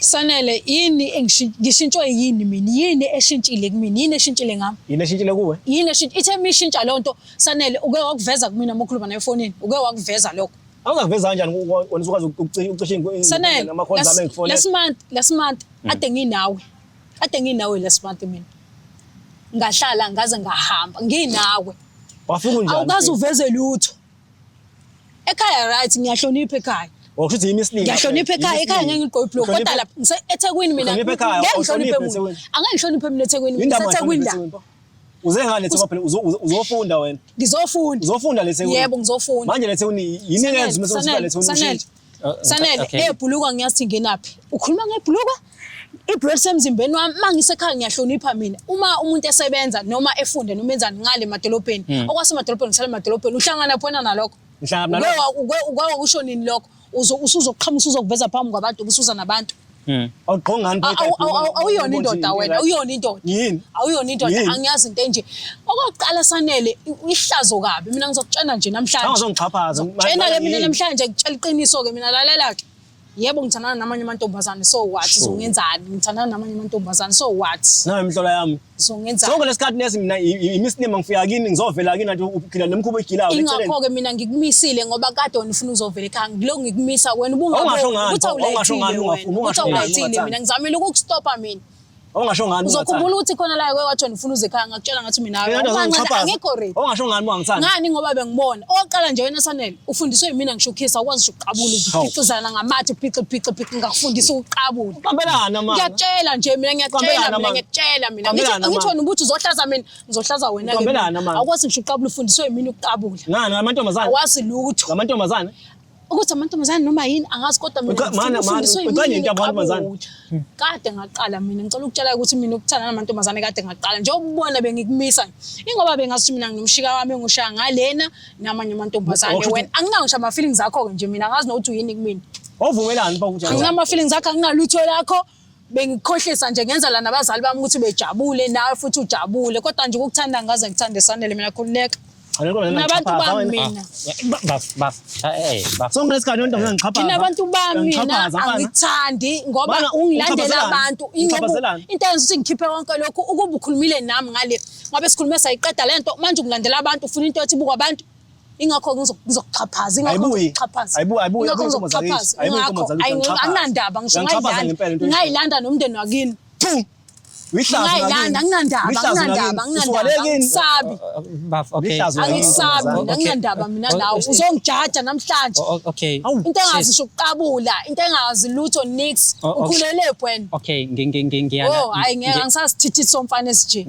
Sanele yini ngishintshwe yini mina? Yini eshintshile kumina? Yini eshintshile ngami? Yini eshintshile kuwe? Yini eshintshile? Ithe mishintsha lonto Sanele uke wakuveza kumina mokhuluma na efonini. Uke wakuveza lokho. Awungaveza kanjani wena ukwazi ukucisha ama-calls ami engifonela? Last month ade nginawe. Ade nginawe last month mina. Ngahlala ngaze ngahamba nginawe. Wafika unjani? Awukazi uveze lutho. Ekhaya right ngiyahlonipha ekhaya. Wakusho imislingi. Ngiyahlonipha ekhaya ngeke ngiqoqe block kodwa lapha ngise eThekwini mina. Ngeke ngihloniphe umuntu. Angeke ngihloniphe mina eThekwini. NgiseThekwini la. Uze ngane eThekwini phela uzofunda wena. Ngizofunda. Uzofunda leThekwini. Yebo ngizofunda. Manje leThekwini yini engenza uma sewusuka leThekwini? Sanele ebhuluka ngiyathi ngenaphi? Ukhuluma ngebhuluka? Iblood semzimbeni wami mangisekhaya ngiyahlonipha mina. Uma umuntu esebenza noma efunde noma enzani ngale emadolobheni. Okwasemadolobheni ngisale emadolobheni uhlangana phona nalokho. Ngihlangana nalokho. Uke usho nini lokho? Usuzoqhamuka usuzokuveza phambi kwabantu ubusuza nabantu. Awuqhongani awuyona indoda wena, awuyona indoda. Yini? Awuyona indoda, angiyazi into enje. Okokuqala Sanele ihlazo kabi. Mina ngizokutshela nje namhlanje. Angizongixhaphaza. Tshena ke mina namhlanje ngitshela iqiniso ke mina lalela ke. Yebo ngithandana namanye amantombazane so what uzongenzani? Ngithandana namanye amantombazane so what? Nawe imhlola yami. Uzongenzani? Sonke lesikhathi nesi mina imisname ngifika kini ngizovela kini nathi uphila nemkhubo egilayo eceleni. Ingakho ke mina ngikumisile ngoba kade wena ufuna uzovela ekhaya. Ngilo ngikumisa wena ubungaboni. Uthi awulayithile mina ngizamile ukukustopa mina. Awungasho ngani uzokhumbula ukuthi khona la kwathi wena ufuna uze ekhaya ngakutshela ngathi mina angekho ready. Awungasho ngani mangithanda? Ngani ngoba bengibona. Oqala nje wena Sanele ufundiswe yimina ngishukhisa ukwazi ukuqabula uphicizana ngamathi phici ngakufundisa ukuqabula. Qambelana manje. Ngiyatshela nje mina ngiyakutshela mina. Ngithi wena ukuthi uzohlaza mina ngizohlaza wena ke. Akwazi ngisho uqabula ufundiswe yimina ukuqabula. Ngani amantombazane? Awazi lutho. Amantombazane? Ukuthi amantombazane noma yini angazi kodwa mina ufundiswe yimina amantombazane. Kade ngaqala mina ngicela ukutshela ukuthi mina ukuthanda namantombazane kade ngaqala njengoba ubona bengikumisa ingoba bengathi mina nginomshika wami engushaya ngalena namanye amantombazane wena anginangisho ama feelings akho ke nje mina ngazi nokuthi uyini kumina ovumelani bakuthi ngama feelings akho angingalutho lakho bengikhohlisa nje ngenza la nabazali bami ukuthi bejabule nawe futhi ujabule kodwa nje ukukuthanda ngaze ngithande Sanele mina khululeka nabantu bami mina baf sonke lesikhathi nonto ngiqhaphaza nabantu bami mina angithandi ngoba ungilandela abantu into enza ukuthi ngikhiphe konke lokho ukuba ukhulumile nami ngale ngabe sikhulume sayiqeda lento manje ungilandela abantu ufuna into ethi buka abantu ingakho ngizokuxhaphaza ayibuyi anginandaba ngisho ngayilanda nomndeni wakini anginandaba ngisabi angisabi mina nawe uzongijaja namhlanje into engazisho ukuqabula into engazi lutho nix ukhulele wena okay ngiyana oh hayi ngeke ngisasithithisa somfana esije